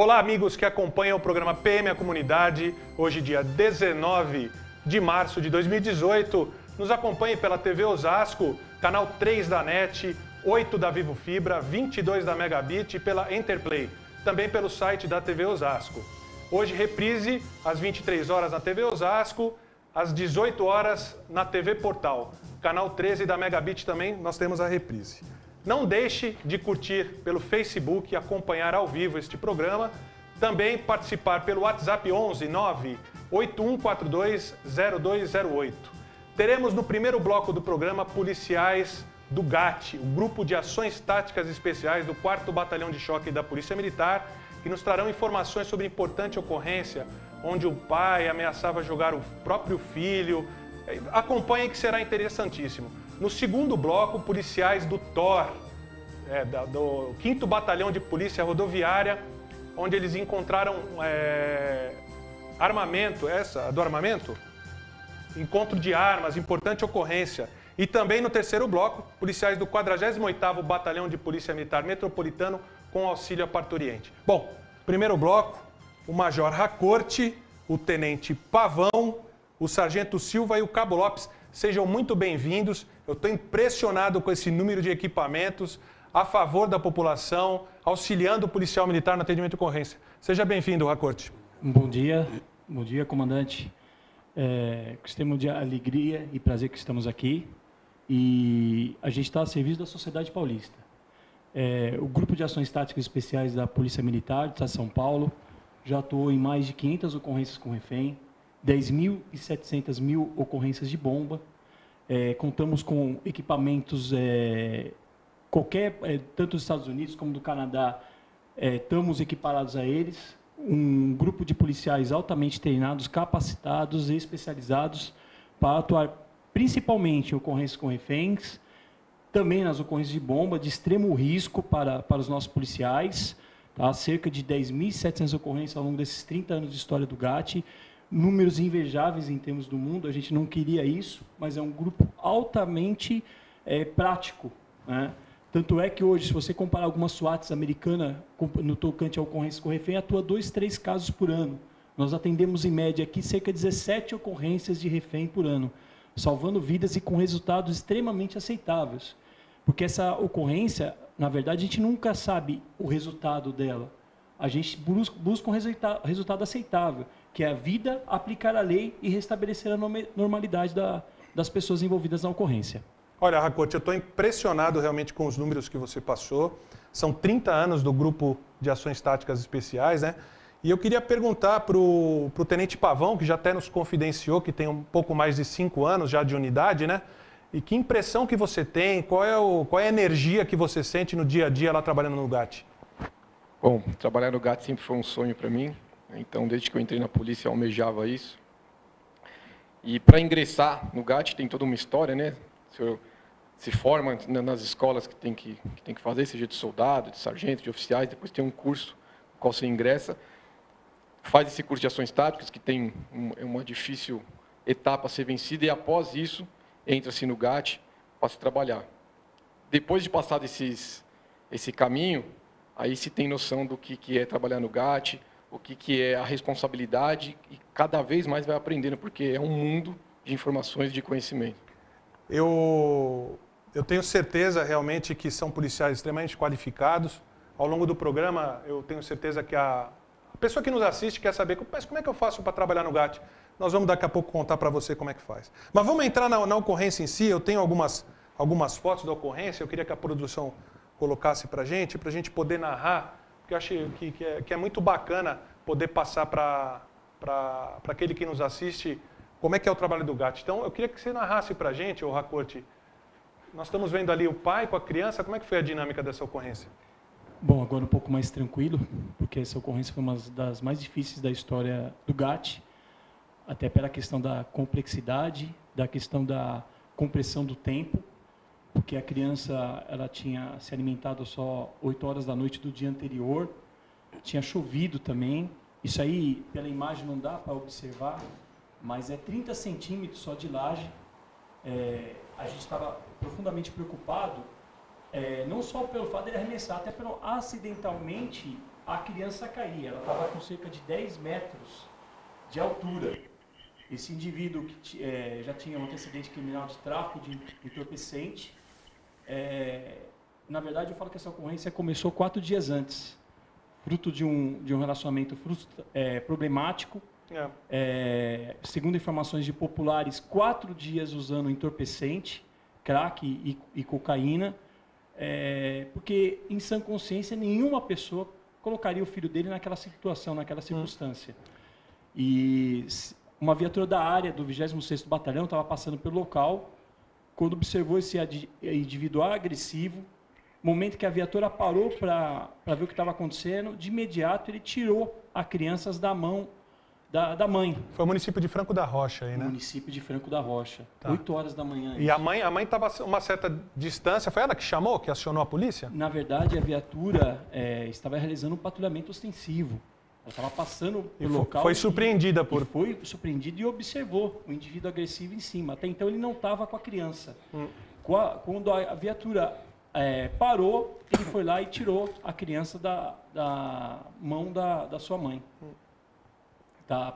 Olá, amigos que acompanham o programa PM A Comunidade. Hoje, dia 19 de março de 2018. Nos acompanhe pela TV Osasco, canal 3 da NET, 8 da Vivo Fibra, 22 da Megabit e pela Enterplay. Também pelo site da TV Osasco. Hoje, reprise às 23 horas na TV Osasco, às 18 horas na TV Portal. Canal 13 da Megabit também nós temos a reprise. Não deixe de curtir pelo Facebook e acompanhar ao vivo este programa. Também participar pelo WhatsApp 11 98142 0208. Teremos no primeiro bloco do programa policiais do GAT, o Grupo de Ações Táticas Especiais do 4º Batalhão de Choque da Polícia Militar, que nos trarão informações sobre importante ocorrência, onde o pai ameaçava jogar o próprio filho. Acompanhe que será interessantíssimo. No segundo bloco, policiais do TOR, do 5º Batalhão de Polícia Rodoviária, onde eles encontraram armamento, do armamento? Encontro de armas, importante ocorrência. E também no terceiro bloco, policiais do 48º Batalhão de Polícia Militar Metropolitano com auxílio a parturiente. Bom, primeiro bloco, o Major Racorte, o Tenente Pavão, o Sargento Silva e o Cabo Lopes. Sejam muito bem-vindos. Eu estou impressionado com esse número de equipamentos a favor da população, auxiliando o policial militar no atendimento de ocorrência. Seja bem-vindo, Racorte. Bom dia, comandante. Temos de alegria e prazer que estamos aqui. E a gente está a serviço da sociedade paulista. O Grupo de Ações Táticas Especiais da Polícia Militar de São Paulo já atuou em mais de 500 ocorrências com refém, 10.700 ocorrências de bomba. Contamos com equipamentos, tanto dos Estados Unidos como do Canadá, estamos equiparados a eles. Um grupo de policiais altamente treinados, capacitados e especializados para atuar principalmente em ocorrências com reféns, também nas ocorrências de bomba, de extremo risco para os nossos policiais. Tá? Cerca de 10.700 ocorrências ao longo desses 30 anos de história do GAT. Números invejáveis em termos do mundo, a gente não queria isso, mas é um grupo altamente prático, né? Tanto é que hoje, se você comparar algumas SWATs americanas no tocante a ocorrências com refém, atua 2, 3 casos por ano. Nós atendemos, em média, aqui cerca de 17 ocorrências de refém por ano, salvando vidas e com resultados extremamente aceitáveis. Porque essa ocorrência, na verdade, a gente nunca sabe o resultado dela. A gente busca um resultado aceitável, que é a vida, aplicar a lei e restabelecer a normalidade das pessoas envolvidas na ocorrência. Olha, Racorte, eu estou impressionado realmente com os números que você passou. São 30 anos do Grupo de Ações Táticas Especiais, né? E eu queria perguntar para o Tenente Pavão, que já até nos confidenciou que tem um pouco mais de 5 anos já de unidade, né? E que impressão que você tem, qual é a energia que você sente no dia a dia lá trabalhando no GAT? Bom, trabalhar no GAT sempre foi um sonho para mim. Então, desde que eu entrei na polícia, eu almejava isso. E para ingressar no GAT tem toda uma história, né? Você se forma nas escolas que tem que fazer, seja de soldado, de sargento, de oficiais, depois tem um curso no qual você ingressa, faz esse curso de ações táticas, que tem uma difícil etapa a ser vencida, e após isso, entra-se no GAT para se trabalhar. Depois de passar esse caminho, aí se tem noção do que é trabalhar no GAT, o que é a responsabilidade, e cada vez mais vai aprendendo, porque é um mundo de informações e de conhecimento. Eu tenho certeza realmente que são policiais extremamente qualificados. Ao longo do programa, eu tenho certeza que a pessoa que nos assiste quer saber, mas como é que eu faço para trabalhar no GAT? Nós vamos daqui a pouco contar para você como é que faz. Mas vamos entrar na ocorrência em si. Eu tenho algumas fotos da ocorrência, eu queria que a produção colocasse para a gente poder narrar, porque eu acho que é muito bacana poder passar para aquele que nos assiste como é que é o trabalho do GAT. Então, eu queria que você narrasse para a gente, ô Racorte. Nós estamos vendo ali o pai com a criança. Como é que foi a dinâmica dessa ocorrência? Bom, agora um pouco mais tranquilo, porque essa ocorrência foi uma das mais difíceis da história do GAT, até pela questão da complexidade, da questão da compressão do tempo, porque a criança ela tinha se alimentado só 8 horas da noite do dia anterior, tinha chovido também. Isso aí, pela imagem, não dá para observar, mas é 30 centímetros só de laje. A gente estava profundamente preocupado, não só pelo fato de ele arremessar, até pelo acidentalmente a criança cair. Ela estava com cerca de 10 metros de altura. Esse indivíduo que já tinha um antecedente criminal de tráfico de entorpecente. Na verdade, eu falo que essa ocorrência começou 4 dias antes, fruto de um relacionamento problemático. Segundo informações de populares, 4 dias usando entorpecente, crack e cocaína, porque em sã consciência nenhuma pessoa colocaria o filho dele naquela situação, naquela circunstância. E uma viatura da área do 26º Batalhão estava passando pelo local, quando observou esse indivíduo agressivo, momento que a viatura parou para ver o que estava acontecendo, de imediato ele tirou a criança da mão da mãe. Foi o município de Franco da Rocha aí, né? Município de Franco da Rocha. 8 horas da manhã. E a mãe estava a uma certa distância. Foi ela que chamou, que acionou a polícia? Na verdade, a viatura estava realizando um patrulhamento ostensivo. Ela estava passando pelo local. Foi surpreendida por... Foi surpreendida e observou o indivíduo agressivo em cima. Até então ele não estava com a criança. Quando a viatura parou, ele foi lá e tirou a criança da mão da sua mãe.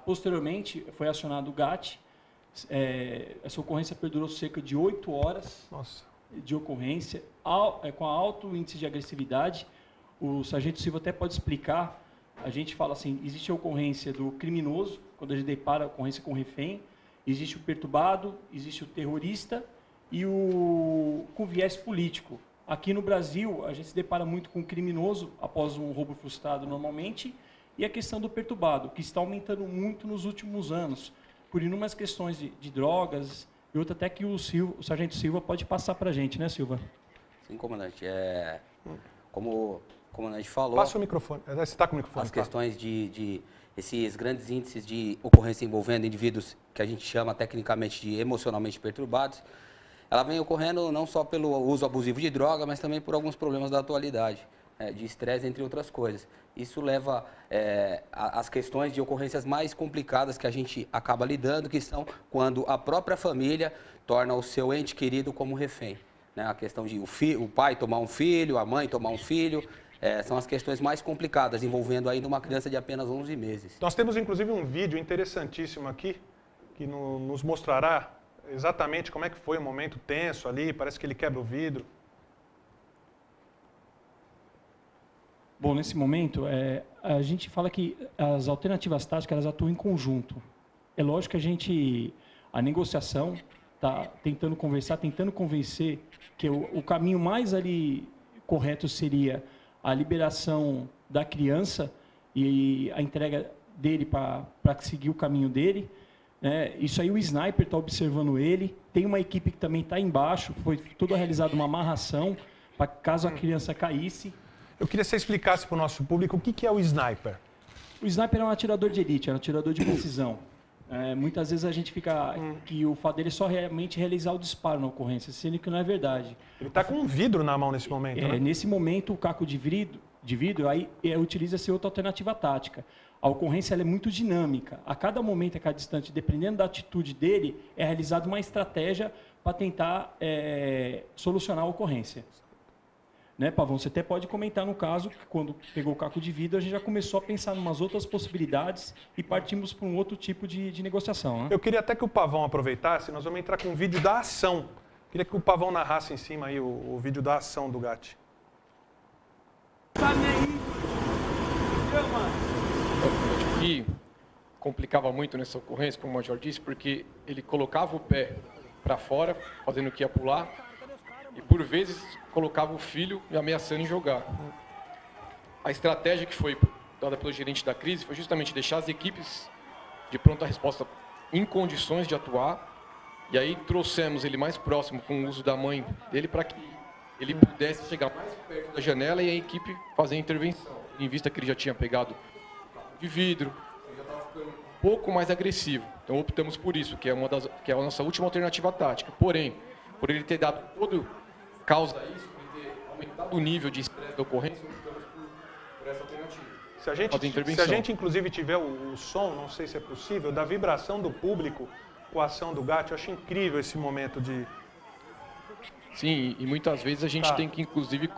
Posteriormente, foi acionado o GAT. Essa ocorrência perdurou cerca de 8 horas de ocorrência, com alto índice de agressividade. O sargento Silva até pode explicar. A gente fala assim, existe a ocorrência do criminoso, quando a gente depara a ocorrência com o refém, existe o perturbado, existe o terrorista e o com viés político. Aqui no Brasil, a gente se depara muito com o criminoso, após um roubo frustrado normalmente, e a questão do perturbado, que está aumentando muito nos últimos anos, por inúmeras questões de drogas, e outra até que o sargento Silva pode passar para a gente, né, Silva? Sim, comandante. Como o comandante falou... Passa o microfone. Você está com o microfone. As questões de esses grandes índices de ocorrência envolvendo indivíduos que a gente chama tecnicamente de emocionalmente perturbados, ela vem ocorrendo não só pelo uso abusivo de droga, mas também por alguns problemas da atualidade, de estresse, entre outras coisas. Isso leva às questões de ocorrências mais complicadas que a gente acaba lidando, que são quando a própria família torna o seu ente querido como refém. Né? A questão de o pai tomar um filho, a mãe tomar um filho, são as questões mais complicadas, envolvendo ainda uma criança de apenas 11 meses. Nós temos, inclusive, um vídeo interessantíssimo aqui, que nos mostrará exatamente como é que foi o momento tenso ali, parece que ele quebra o vidro. Bom, nesse momento, a gente fala que as alternativas táticas elas atuam em conjunto. É lógico que a negociação está tentando conversar, tentando convencer que o caminho mais ali correto seria a liberação da criança e a entrega dele para seguir o caminho dele. Isso aí o sniper está observando ele, tem uma equipe que também está embaixo, foi toda realizada uma amarração para caso a criança caísse. Eu queria que você explicasse para o nosso público o que é o sniper. O sniper é um atirador de elite, é um atirador de precisão. Muitas vezes a gente fica que o fato dele é só realmente realizar o disparo na ocorrência, sendo que não é verdade. Ele está com um vidro na mão nesse momento, né? Nesse momento, o caco de vidro aí utiliza-se outra alternativa tática. A ocorrência ela é muito dinâmica. A cada momento, a cada instante, dependendo da atitude dele, é realizada uma estratégia para tentar solucionar a ocorrência. Né, Pavão? Você até pode comentar no caso que quando pegou o caco de vidro, a gente já começou a pensar em umas outras possibilidades e partimos para um outro tipo de negociação. Né? Eu queria até que o Pavão aproveitasse, nós vamos entrar com um vídeo da ação. Queria que o Pavão narrasse em cima aí o vídeo da ação do GAT. O que complicava muito nessa ocorrência, como o Major disse, porque ele colocava o pé para fora, fazendo que ia pular, e por vezes colocava o filho ameaçando em jogar. A estratégia que foi dada pelo gerente da crise foi justamente deixar as equipes de pronta resposta em condições de atuar, e aí trouxemos ele mais próximo com o uso da mãe dele para que ele pudesse chegar mais perto da janela e a equipe fazer a intervenção. Em vista que ele já tinha pegado de vidro, ele já estava ficando um pouco mais agressivo. Então optamos por isso, que é a nossa última alternativa tática. Porém, por ele ter dado todo causa a isso, por ele ter aumentado o nível de estresse da ocorrência, optamos por essa alternativa. Se a gente inclusive tiver o som, não sei se é possível, da vibração do público com a ação do GAT, eu acho incrível esse momento de... Sim, e muitas vezes a gente tem que inclusive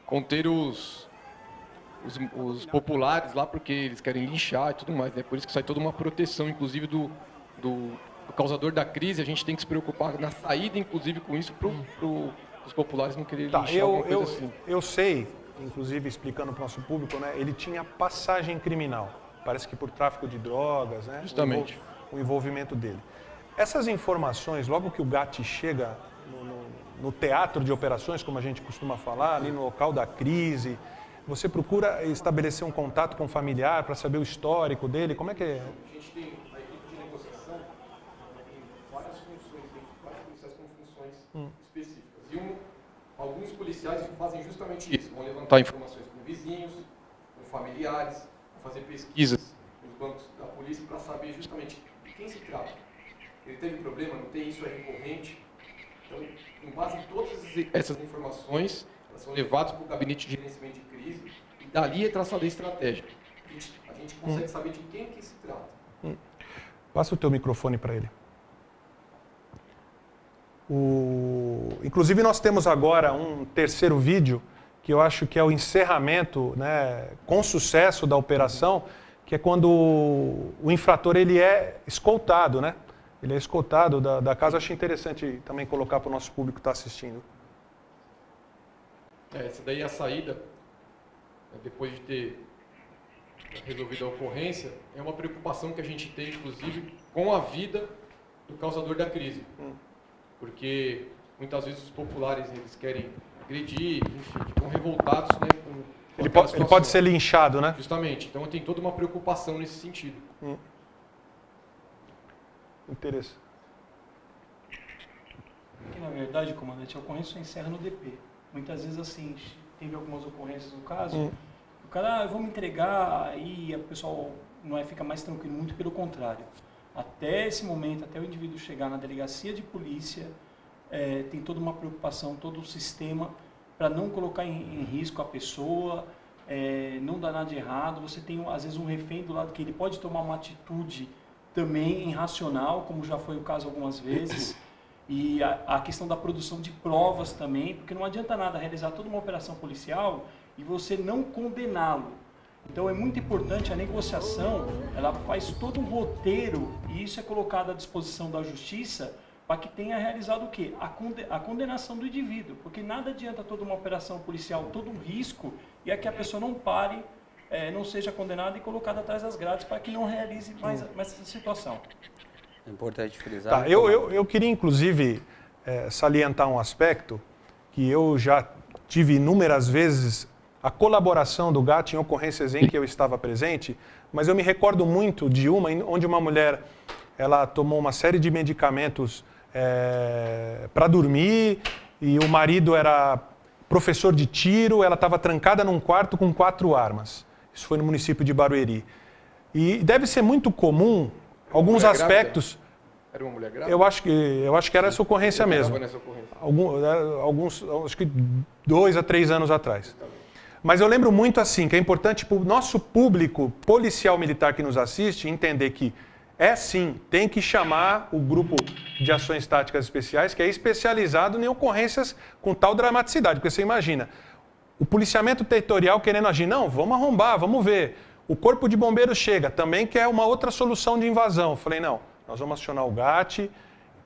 conter os os populares lá porque eles querem linchar e tudo mais, né? Por isso que sai toda uma proteção, inclusive do causador da crise. A gente tem que se preocupar na saída, inclusive, com isso, para os populares não quererem linchar alguma coisa assim. Eu sei, inclusive explicando para o nosso público, né? Ele tinha passagem criminal, parece que por tráfico de drogas, né? Justamente. O envolvimento dele. Essas informações, logo que o Gatti chega no teatro de operações, como a gente costuma falar, ali no local da crise, você procura estabelecer um contato com o familiar para saber o histórico dele? Como é que é? A gente tem a equipe de negociação, tem várias funções, tem vários policiais com funções específicas. E alguns policiais fazem justamente isso, vão levantar informações com vizinhos, com familiares, vão fazer pesquisas nos bancos da polícia para saber justamente de quem se trata. Ele teve problema, não tem, isso é recorrente. Então, com base em todas essas informações, elas são levadas para o gabinete de gerenciamento de crise e dali é traçada a estratégia. A gente consegue saber de quem que se trata. Passa o teu microfone para ele. Inclusive, nós temos agora um terceiro vídeo, que eu acho que é o encerramento, né, com sucesso da operação, que é quando o infrator ele é escoltado, né? Ele é escoltado da casa. Acho interessante também colocar para o nosso público que está assistindo. Essa daí é a saída, depois de ter resolvido a ocorrência, é uma preocupação que a gente tem, inclusive, com a vida do causador da crise. Porque muitas vezes os populares eles querem agredir, enfim, ficam revoltados, né, com ele pode ser linchado, né? Justamente. Então tem toda uma preocupação nesse sentido. Interessante. Porque, na verdade, comandante, a ocorrência só encerra no DP. Muitas vezes, assim, teve algumas ocorrências no caso, o cara, vamos entregar, e o pessoal não fica mais tranquilo, muito pelo contrário. Até esse momento, até o indivíduo chegar na delegacia de polícia, tem toda uma preocupação, todo o sistema, para não colocar em risco a pessoa, não dar nada de errado. Você tem, às vezes, um refém do lado que ele pode tomar uma atitude também irracional, como já foi o caso algumas vezes, e a questão da produção de provas também, porque não adianta nada realizar toda uma operação policial e você não condená-lo. Então é muito importante a negociação, ela faz todo um roteiro e isso é colocado à disposição da justiça para que tenha realizado o quê? A condenação do indivíduo, porque nada adianta toda uma operação policial, todo um risco, e é que a pessoa não pare, não seja condenada e colocada atrás das grades para que não realize mais essa situação. É importante frisar. Tá, eu queria, inclusive, salientar um aspecto que eu já tive inúmeras vezes a colaboração do Gatti em ocorrências em que eu estava presente, mas eu me recordo muito de uma onde uma mulher ela tomou uma série de medicamentos para dormir e o marido era professor de tiro, ela estava trancada num quarto com 4 armas. Isso foi no município de Barueri. E deve ser muito comum alguns aspectos. Era uma mulher grávida? Eu acho que era essa ocorrência mesmo. Acho que 2 a 3 anos atrás. Mas eu lembro muito assim, que é importante para o nosso público policial militar que nos assiste entender que sim, tem que chamar o grupo de ações táticas especiais, que é especializado em ocorrências com tal dramaticidade. Porque você imagina, o policiamento territorial querendo agir, não, vamos arrombar, vamos ver. O corpo de bombeiros chega, também quer uma outra solução de invasão. Eu falei, não, nós vamos acionar o Gatti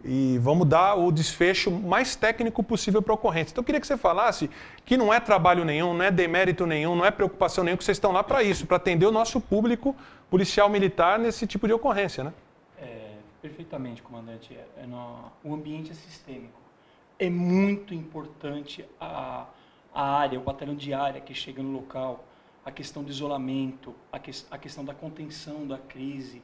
e vamos dar o desfecho mais técnico possível para a ocorrência. Então eu queria que você falasse que não é trabalho nenhum, não é demérito nenhum, não é preocupação nenhuma, que vocês estão lá para isso, para atender o nosso público policial militar nesse tipo de ocorrência, né? Perfeitamente, comandante. O ambiente é sistêmico. É muito importante a área, o batalhão de área que chega no local, a questão do isolamento, a questão da contenção da crise,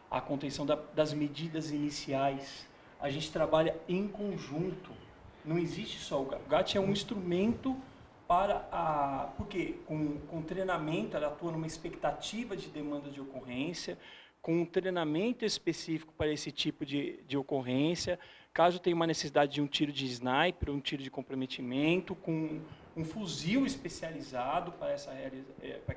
a contenção das medidas iniciais. A gente trabalha em conjunto. Não existe só o Gatti é um instrumento porque com treinamento ela atua numa expectativa de demanda de ocorrência, com um treinamento específico para esse tipo de ocorrência, caso tenha uma necessidade de um tiro de sniper, um tiro de comprometimento, com um fuzil especializado para essa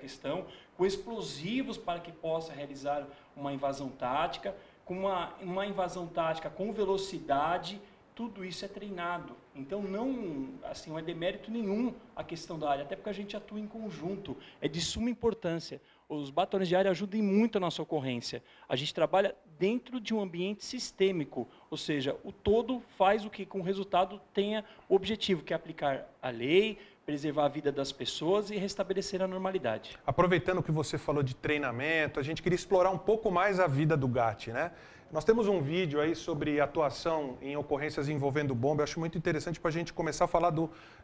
questão, com explosivos para que possa realizar uma invasão tática, com uma invasão tática com velocidade tudo isso é treinado. Então, não assim, não é demérito nenhum a questão da área, até porque a gente atua em conjunto, é de suma importância. Os batalhões de área ajudam muito a nossa ocorrência. A gente trabalha dentro de um ambiente sistêmico, ou seja, o todo faz o que com o resultado tenha o objetivo, que é aplicar a lei, preservar a vida das pessoas e restabelecer a normalidade. Aproveitando que você falou de treinamento, a gente queria explorar um pouco mais a vida do GAT, né? Nós temos um vídeo aí sobre atuação em ocorrências envolvendo bomba. Eu acho muito interessante para a gente começar a falar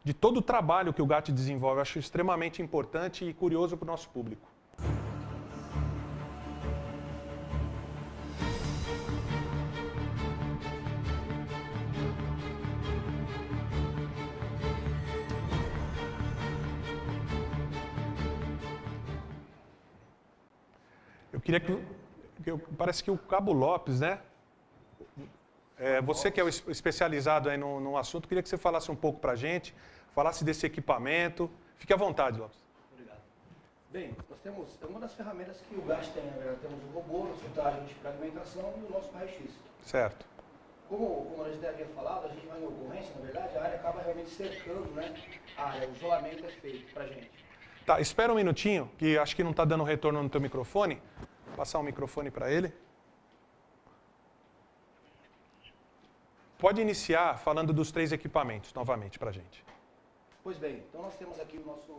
de todo o trabalho que o GAT desenvolve. Eu acho extremamente importante e curioso para o nosso público. Eu queria parece que o Cabo Lopes, né? Você que é o especializado aí no assunto, queria que você falasse um pouco para a gente, falasse desse equipamento. Fique à vontade, Lopes. Obrigado. Bem, nós temos uma das ferramentas que o GAT tem, na verdade, temos o robô, nosso traje de fragmentação e o nosso raio-x. Certo. Como a gente havia falado, a gente vai em ocorrência, na verdade, a área acaba realmente cercando, né? A área, o isolamento é feito para a gente. Tá, espera um minutinho, que acho que não está dando retorno no teu microfone. Vou passar o microfone para ele. Pode iniciar falando dos 3 equipamentos, novamente, para a gente. Pois bem, então nós temos aqui o nosso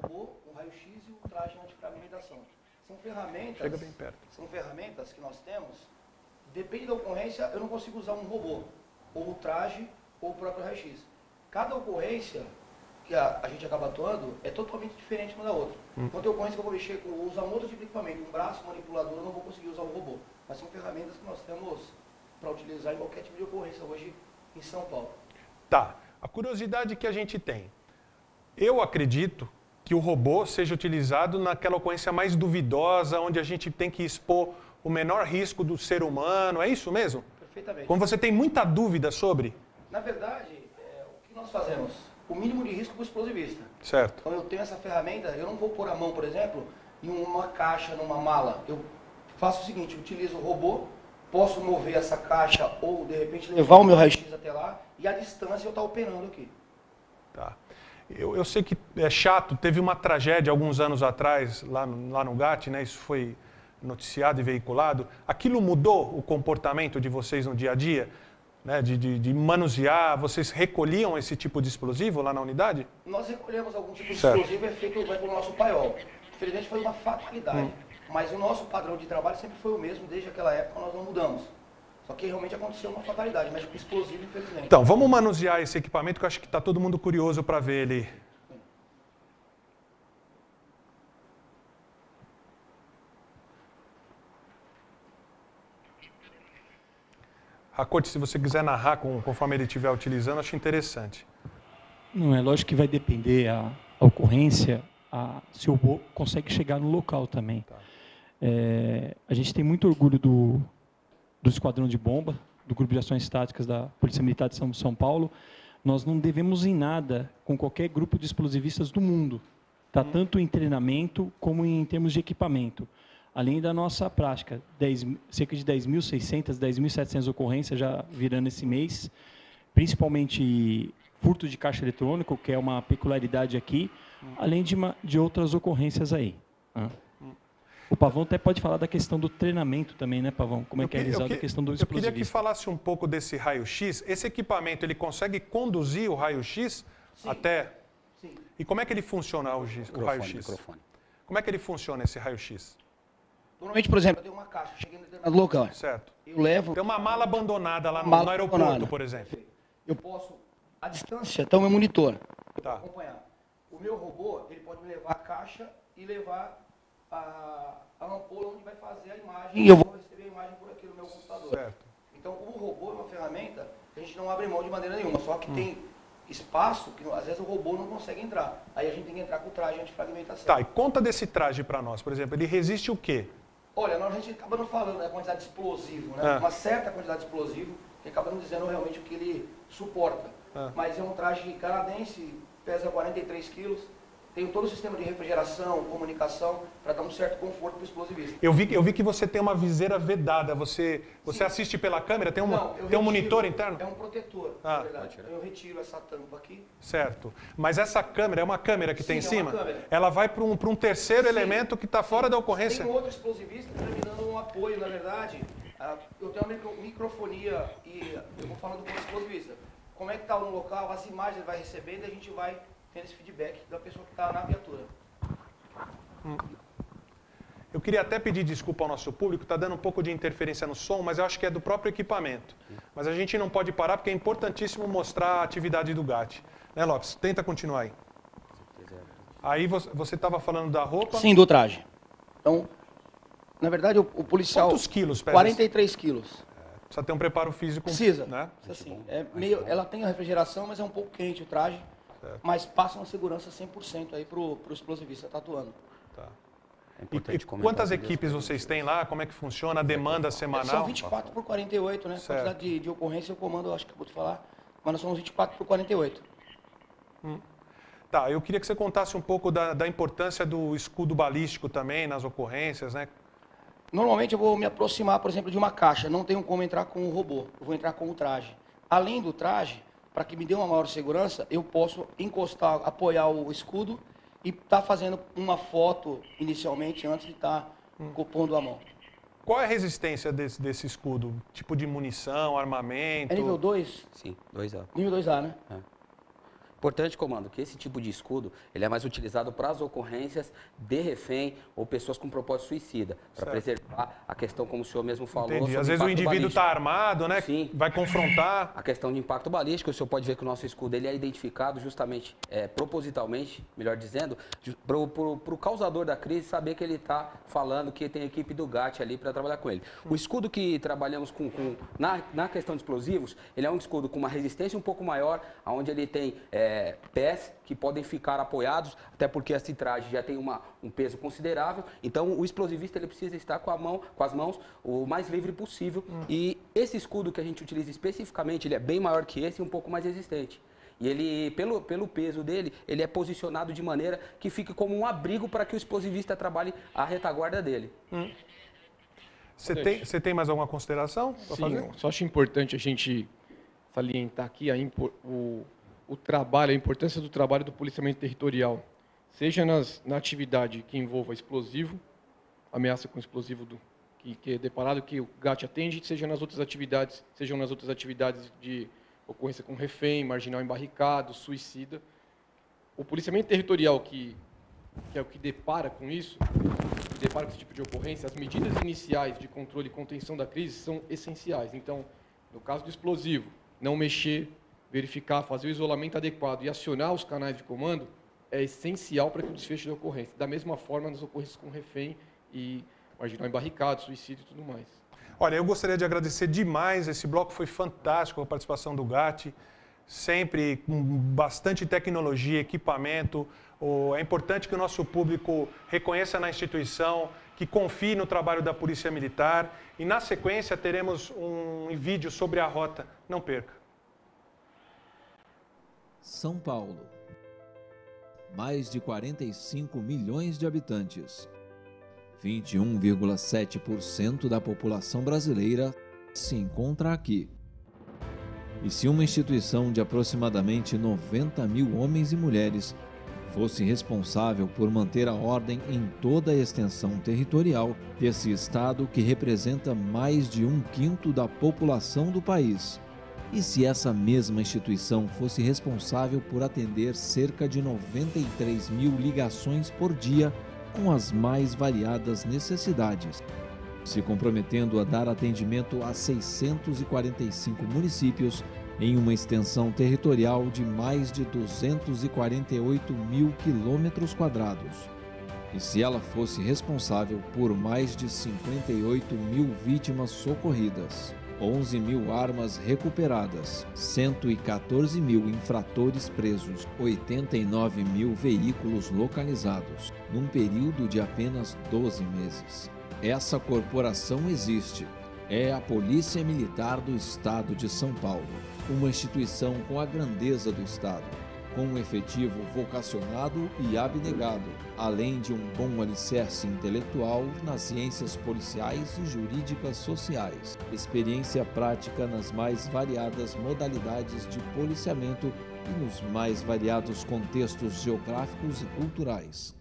robô, o raio-x e o traje antifragmentação. São ferramentas, Chega bem perto. São ferramentas que nós temos, depende da ocorrência, eu não consigo usar um robô, ou o traje, ou o próprio raio-x. Cada ocorrência que a gente acaba atuando é totalmente diferente uma da outra. Quando tem ocorrência que eu vou usar um outro tipo de equipamento, um braço manipulador, eu não vou conseguir usar o robô. Mas são ferramentas que nós temos para utilizar em qualquer tipo de ocorrência hoje em São Paulo. Tá, a curiosidade que a gente tem. Eu acredito que o robô seja utilizado naquela ocorrência mais duvidosa, onde a gente tem que expor o menor risco do ser humano, é isso mesmo? Perfeitamente. Quando você tem muita dúvida sobre? Na verdade, o que nós fazemos? O mínimo de risco para o explosivista. Certo. Então eu tenho essa ferramenta, eu não vou pôr a mão, por exemplo, em uma caixa, numa mala. Eu faço o seguinte, eu utilizo o robô, posso mover essa caixa ou, de repente, levar o meu raio-x até lá e a distância eu estou operando aqui. Tá. Eu sei que é chato, teve uma tragédia alguns anos atrás lá no GAT, né? Isso foi noticiado e veiculado. Aquilo mudou o comportamento de vocês no dia a dia? Né? De manusear, vocês recolhiam esse tipo de explosivo lá na unidade? Nós recolhemos algum tipo de certo. explosivo, vai para o nosso paiol. Infelizmente foi uma fatalidade, mas o nosso padrão de trabalho sempre foi o mesmo, desde aquela época nós não mudamos. Só que realmente aconteceu uma fatalidade, mas com explosivo, infelizmente. Então, vamos manusear esse equipamento que eu acho que está todo mundo curioso para ver ele. Racote, se você quiser narrar conforme ele estiver utilizando, acho interessante. Não, é lógico que vai depender a ocorrência, se o robô consegue chegar no local também. Tá. A gente tem muito orgulho do Esquadrão de Bomba, do Grupo de Ações Táticas da Polícia Militar de São Paulo. Nós não devemos em nada com qualquer grupo de explosivistas do mundo, tá? Tanto em treinamento como em termos de equipamento. Além da nossa prática, cerca de 10.600, 10.700 ocorrências já virando esse mês, principalmente furto de caixa eletrônico, que é uma peculiaridade aqui, além de outras ocorrências aí. O Pavão até pode falar da questão do treinamento também, né, Pavão? Como é que é realizada a questão do explosivista. Eu queria que falasse um pouco desse raio-x. Esse equipamento, ele consegue conduzir o raio-x até... Sim. E como é que ele funciona, o raio-x? Como é que ele funciona, esse raio-x? Normalmente, por exemplo, eu tenho uma caixa, cheguei em determinado local. Certo. Eu levo... Tem uma mala abandonada lá no aeroporto, por exemplo. Eu posso, à distância, está o meu monitor. Tá. Acompanhar. O meu robô, ele pode me levar a caixa e levar a ampola onde vai fazer a imagem. E eu vou receber a imagem por aqui no meu computador. Certo. Então, o robô é uma ferramenta que a gente não abre mão de maneira nenhuma. Só que tem espaço que, às vezes, o robô não consegue entrar. Aí a gente tem que entrar com o traje antifragmentação. Tá, e conta desse traje para nós, por exemplo. Ele resiste o quê? Olha, a gente acaba não falando da quantidade de explosivo, né? Uma certa quantidade de explosivo, que acaba não dizendo realmente o que ele suporta. Mas é um traje canadense, pesa 43 quilos, tenho todo o sistema de refrigeração, comunicação, para dar um certo conforto para o explosivista. Eu vi que você tem uma viseira vedada. Você assiste pela câmera? Tem um monitor interno? É um protetor, na verdade. Eu retiro essa tampa aqui. Certo. Mas essa câmera é uma câmera que tem em cima? Uma câmera. Ela vai para um terceiro elemento que está fora da ocorrência? Tem outro explosivista que está me dando um apoio, na verdade. Eu tenho uma microfonia e eu vou falando com o explosivista. Como é que está no local, as imagens ele vai recebendo e a gente vai tendo esse feedback da pessoa que está na viatura. Eu queria até pedir desculpa ao nosso público, está dando um pouco de interferência no som, mas eu acho que é do próprio equipamento. Mas a gente não pode parar porque é importantíssimo mostrar a atividade do GAT. Né, Lopes? Tenta continuar aí. Aí você estava falando da roupa? Sim, do traje. Então, na verdade, o policial... Quantos quilos pesa? 43 quilos. Precisa ter um preparo físico. Precisa. Né? Assim, ela tem a refrigeração, mas é um pouco quente o traje. Certo. Mas passa uma segurança 100% aí para o explosivista tá atuando. Tá. E quantas equipes vocês têm lá? Como é que funciona? A demanda semanal? São 24 por 48, né? A quantidade de ocorrência, o comando, eu acho que acabou de falar, mas nós somos 24 por 48. Tá, eu queria que você contasse um pouco da importância do escudo balístico também nas ocorrências, né? Normalmente eu vou me aproximar, por exemplo, de uma caixa, não tenho como entrar com o robô, eu vou entrar com o traje. Além do traje, para que me dê uma maior segurança, eu posso encostar, apoiar o escudo e estar fazendo uma foto inicialmente antes de estar pondo a mão. Qual é a resistência desse escudo? Tipo de munição, armamento? É nível 2? Sim, 2A. Nível 2A, né? Importante, comando, que esse tipo de escudo ele é mais utilizado para as ocorrências de refém ou pessoas com propósito suicida, para preservar a questão, como o senhor mesmo falou. Entendi. Às vezes o indivíduo está armado, né? Sim. Vai confrontar. A questão de impacto balístico, o senhor pode ver que o nosso escudo ele é identificado justamente, propositalmente, melhor dizendo, para o causador da crise saber que ele está falando que tem a equipe do GAT ali para trabalhar com ele. O escudo que trabalhamos na questão de explosivos, ele é um escudo com uma resistência um pouco maior, onde ele tem pés que podem ficar apoiados, até porque esse traje já tem um peso considerável. Então, o explosivista ele precisa estar com as mãos o mais livre possível. E esse escudo que a gente utiliza especificamente, ele é bem maior que esse e um pouco mais resistente. E ele, pelo peso dele, ele é posicionado de maneira que fique como um abrigo para que o explosivista trabalhe a retaguarda dele. Você tem mais alguma consideração para fazer? Só acho importante a gente salientar aqui a importância do trabalho do policiamento territorial, seja na atividade que envolva explosivo, ameaça com explosivo que é deparado, que o GAT atende, sejam nas outras atividades de ocorrência com refém, marginal embarricado, suicida. O policiamento territorial, que é o que depara com isso, que depara com esse tipo de ocorrência, as medidas iniciais de controle e contenção da crise são essenciais. Então, no caso do explosivo, não mexer, verificar, fazer o isolamento adequado e acionar os canais de comando é essencial para que o desfecho da ocorrência. Da mesma forma, nas ocorrências com refém e marginal embarricado, suicídio e tudo mais. Olha, eu gostaria de agradecer demais. Esse bloco foi fantástico, a participação do GAT, sempre com bastante tecnologia, equipamento. É importante que o nosso público reconheça na instituição, que confie no trabalho da Polícia Militar. E, na sequência, teremos um vídeo sobre a rota. Não perca. São Paulo. Mais de 45 milhões de habitantes. 21,7% da população brasileira se encontra aqui. E se uma instituição de aproximadamente 90 mil homens e mulheres fosse responsável por manter a ordem em toda a extensão territorial desse estado que representa mais de 1/5 da população do país, e se essa mesma instituição fosse responsável por atender cerca de 93 mil ligações por dia com as mais variadas necessidades, se comprometendo a dar atendimento a 645 municípios em uma extensão territorial de mais de 248 mil quilômetros quadrados. E se ela fosse responsável por mais de 58 mil vítimas socorridas, 11 mil armas recuperadas, 114 mil infratores presos, 89 mil veículos localizados, num período de apenas 12 meses. Essa corporação existe. É a Polícia Militar do Estado de São Paulo, uma instituição com a grandeza do Estado, com um efetivo vocacionado e abnegado, além de um bom alicerce intelectual nas ciências policiais e jurídicas sociais, experiência prática nas mais variadas modalidades de policiamento e nos mais variados contextos geográficos e culturais.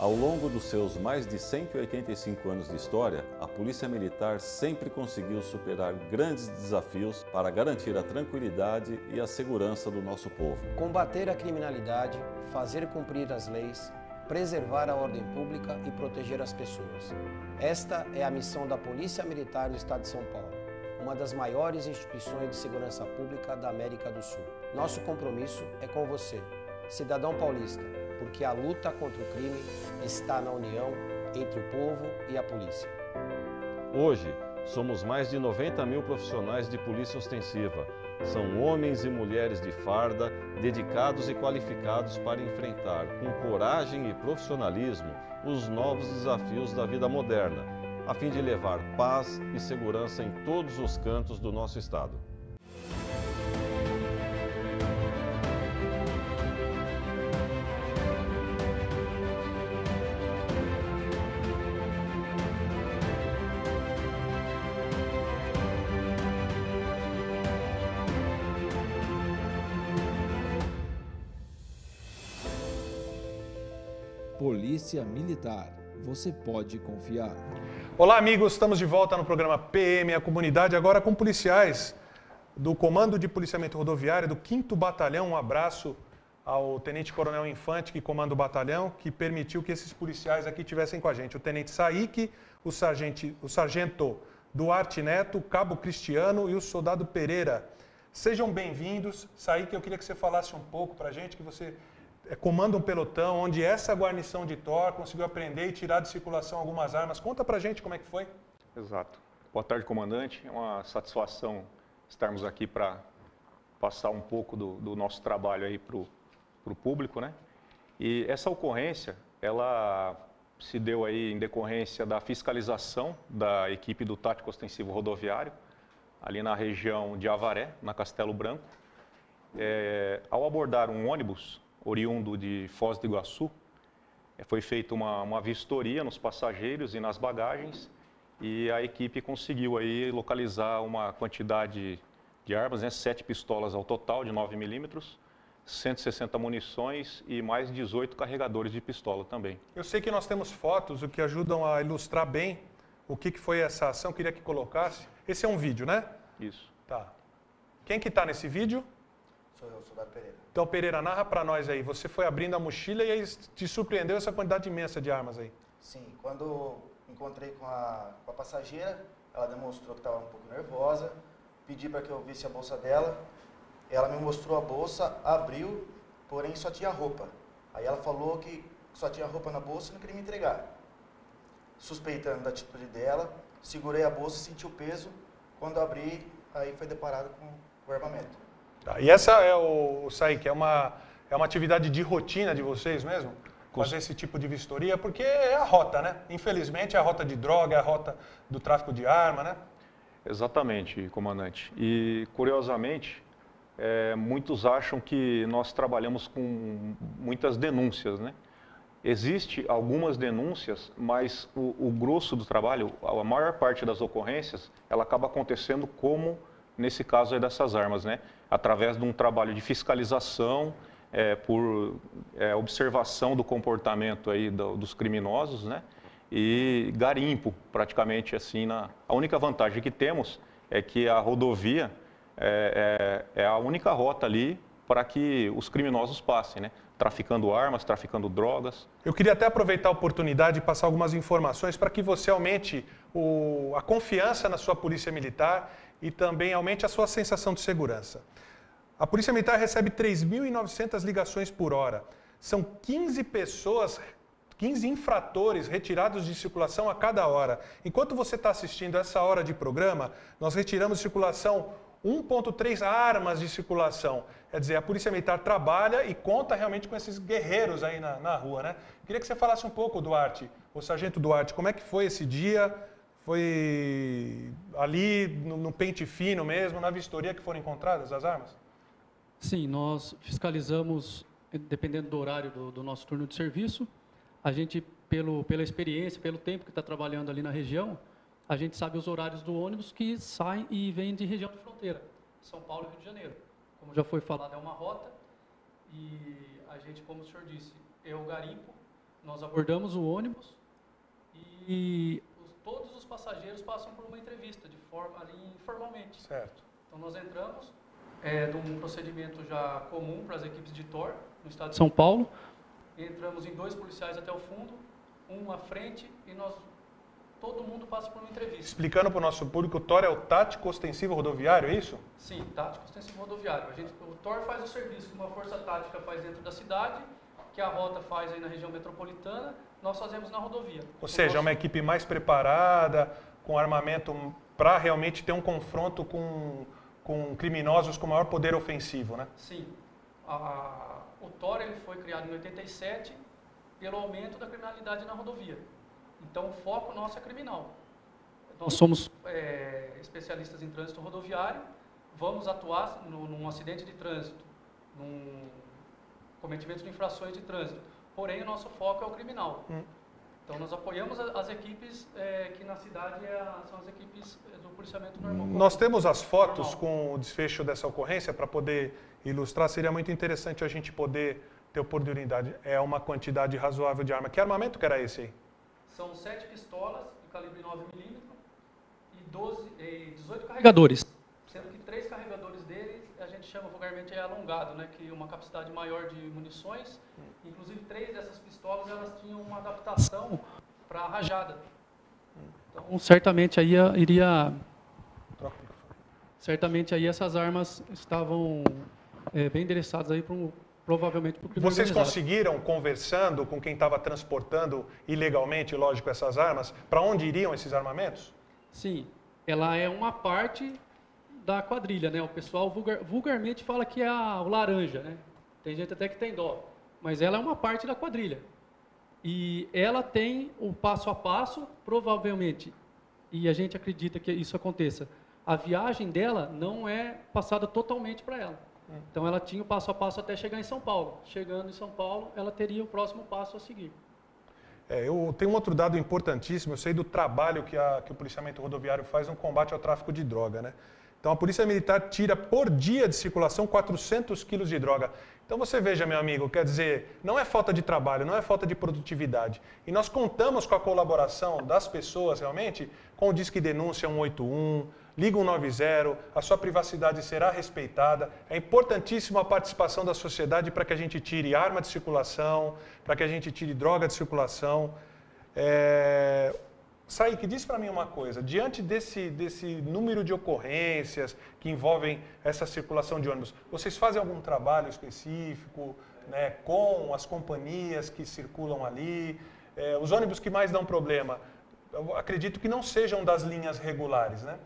Ao longo dos seus mais de 185 anos de história, a Polícia Militar sempre conseguiu superar grandes desafios para garantir a tranquilidade e a segurança do nosso povo. Combater a criminalidade, fazer cumprir as leis, preservar a ordem pública e proteger as pessoas. Esta é a missão da Polícia Militar do Estado de São Paulo, uma das maiores instituições de segurança pública da América do Sul. Nosso compromisso é com você, cidadão paulista, porque a luta contra o crime está na união entre o povo e a polícia. Hoje, somos mais de 90 mil profissionais de polícia ostensiva. São homens e mulheres de farda, dedicados e qualificados para enfrentar com coragem e profissionalismo os novos desafios da vida moderna, a fim de levar paz e segurança em todos os cantos do nosso estado. Polícia Militar, você pode confiar. Olá, amigos, estamos de volta no programa PM, a comunidade, agora com policiais do Comando de Policiamento Rodoviário do 5º Batalhão. Um abraço ao Tenente Coronel Infante, que comanda o batalhão, que permitiu que esses policiais aqui estivessem com a gente. O Tenente Saíque, o Sargento Duarte Neto, o Cabo Cristiano e o Soldado Pereira. Sejam bem-vindos. Saíque, eu queria que você falasse um pouco para a gente, que você comanda um pelotão onde essa guarnição de Thor conseguiu aprender e tirar de circulação algumas armas. Conta pra gente como é que foi. Exato. Boa tarde, comandante. É uma satisfação estarmos aqui para passar um pouco do nosso trabalho aí para o público, né? E essa ocorrência, ela se deu aí em decorrência da fiscalização da equipe do Tático Ostensivo Rodoviário, ali na região de Avaré, na Castelo Branco. Ao abordar um ônibus oriundo de Foz do Iguaçu, foi feita uma vistoria nos passageiros e nas bagagens e a equipe conseguiu aí localizar uma quantidade de armas, né, 7 pistolas ao total de 9 milímetros, 160 munições e mais 18 carregadores de pistola também. Eu sei que nós temos fotos, o que ajudam a ilustrar bem o que foi essa ação, queria que colocasse. Esse é um vídeo, né? Isso. Tá. Quem que está nesse vídeo? Sou eu, Soldado Pereira. Então, Pereira, narra para nós aí. Você foi abrindo a mochila e aí te surpreendeu essa quantidade imensa de armas aí. Sim, quando encontrei com a passageira, ela demonstrou que estava um pouco nervosa, pedi para que eu visse a bolsa dela, ela me mostrou a bolsa, abriu, porém só tinha roupa. Aí ela falou que só tinha roupa na bolsa e não queria me entregar. Suspeitando da atitude dela, segurei a bolsa, senti o peso, quando abri, aí foi deparado com o armamento. Tá. E essa é o Saíque, é uma atividade de rotina de vocês mesmo? Fazer esse tipo de vistoria, porque é a rota, né? Infelizmente é a rota de droga, é a rota do tráfico de arma, né? Exatamente, comandante. E, curiosamente, muitos acham que nós trabalhamos com muitas denúncias, né? Existem algumas denúncias, mas o grosso do trabalho, a maior parte das ocorrências, ela acaba acontecendo como nesse caso aí dessas armas, né? Através de um trabalho de fiscalização, por observação do comportamento aí dos criminosos, né? E garimpo, praticamente assim. A única vantagem que temos é que a rodovia é a única rota ali para que os criminosos passem, né? Traficando armas, traficando drogas. Eu queria até aproveitar a oportunidade e passar algumas informações para que você aumente a confiança na sua polícia militar e também aumente a sua sensação de segurança. A Polícia Militar recebe 3.900 ligações por hora. São 15 infratores retirados de circulação a cada hora. Enquanto você está assistindo essa hora de programa, nós retiramos de circulação 1,3 armas de circulação. Quer dizer, a Polícia Militar trabalha e conta realmente com esses guerreiros aí na rua, né? Queria que você falasse um pouco, Duarte, o Sargento Duarte, como é que foi esse dia? Foi ali no pente fino mesmo, na vistoria que foram encontradas as armas? Sim, nós fiscalizamos, dependendo do horário do nosso turno de serviço. A gente, pela experiência, pelo tempo que está trabalhando ali na região, a gente sabe os horários do ônibus que saem e vêm de região de fronteira, São Paulo e Rio de Janeiro. Como já foi falado, é uma rota e a gente, como o senhor disse, é o garimpo, nós abordamos o ônibus e todos os passageiros passam por uma entrevista, de forma ali informalmente. Certo. Então nós entramos num procedimento já comum para as equipes de TOR, no estado de São Paulo. Entramos em 2 policiais até o fundo, um à frente e todo mundo passa por uma entrevista. Explicando para o nosso público, o TOR é o Tático Ostensivo Rodoviário, é isso? Sim, Tático Ostensivo Rodoviário. O TOR faz o serviço que uma força tática faz dentro da cidade, que a rota faz aí na região metropolitana, nós fazemos na rodovia. Ou seja, é uma equipe mais preparada, com armamento para realmente ter um confronto com criminosos com maior poder ofensivo, né? Sim. O TOR ele foi criado em 87 pelo aumento da criminalidade na rodovia. Então, o foco nosso é criminal. Nós somos especialistas em trânsito rodoviário, vamos atuar num acidente de trânsito, num cometimento de infrações de trânsito. Porém, o nosso foco é o criminal. Então, nós apoiamos as equipes que na cidade são as equipes do policiamento normal. Nós temos as fotos com o desfecho dessa ocorrência para poder ilustrar. Seria muito interessante a gente poder ter oportunidade. É uma quantidade razoável de arma. Que armamento que era esse aí? São 7 pistolas de calibre 9mm e 18 carregadores. Sendo que 3 carregadores deles a gente chama vulgarmente alongado, né? Que é uma capacidade maior de munições. Inclusive 3 dessas pistolas elas tinham uma adaptação para rajada. Então certamente aí certamente aí essas armas estavam bem endereçadas aí provavelmente para o crime Vocês organizado. conseguiram, conversando com quem estava transportando ilegalmente, lógico, essas armas, para onde iriam esses armamentos? Sim, ela é uma parte da quadrilha, né? O pessoal vulgarmente fala que é o laranja, né? Tem gente até que tem dó, mas ela é uma parte da quadrilha. E ela tem o passo a passo, provavelmente, e a gente acredita que isso aconteça. A viagem dela não é passada totalmente para ela. Então, ela tinha o passo a passo até chegar em São Paulo. Chegando em São Paulo, ela teria o próximo passo a seguir. Eu tenho um outro dado importantíssimo. Eu sei do trabalho que o policiamento rodoviário faz no combate ao tráfico de droga, né? Então, a Polícia Militar tira por dia de circulação 400 quilos de droga. Então, você veja, meu amigo, quer dizer, não é falta de trabalho, não é falta de produtividade. E nós contamos com a colaboração das pessoas, realmente, com o Disque Denúncia 181, Liga 190, a sua privacidade será respeitada. É importantíssima a participação da sociedade para que a gente tire arma de circulação, para que a gente tire droga de circulação. Saik, diz para mim uma coisa, diante desse número de ocorrências que envolvem essa circulação de ônibus, vocês fazem algum trabalho específico, né, com as companhias que circulam ali? Os ônibus que mais dão problema, eu acredito que não sejam das linhas regulares, né?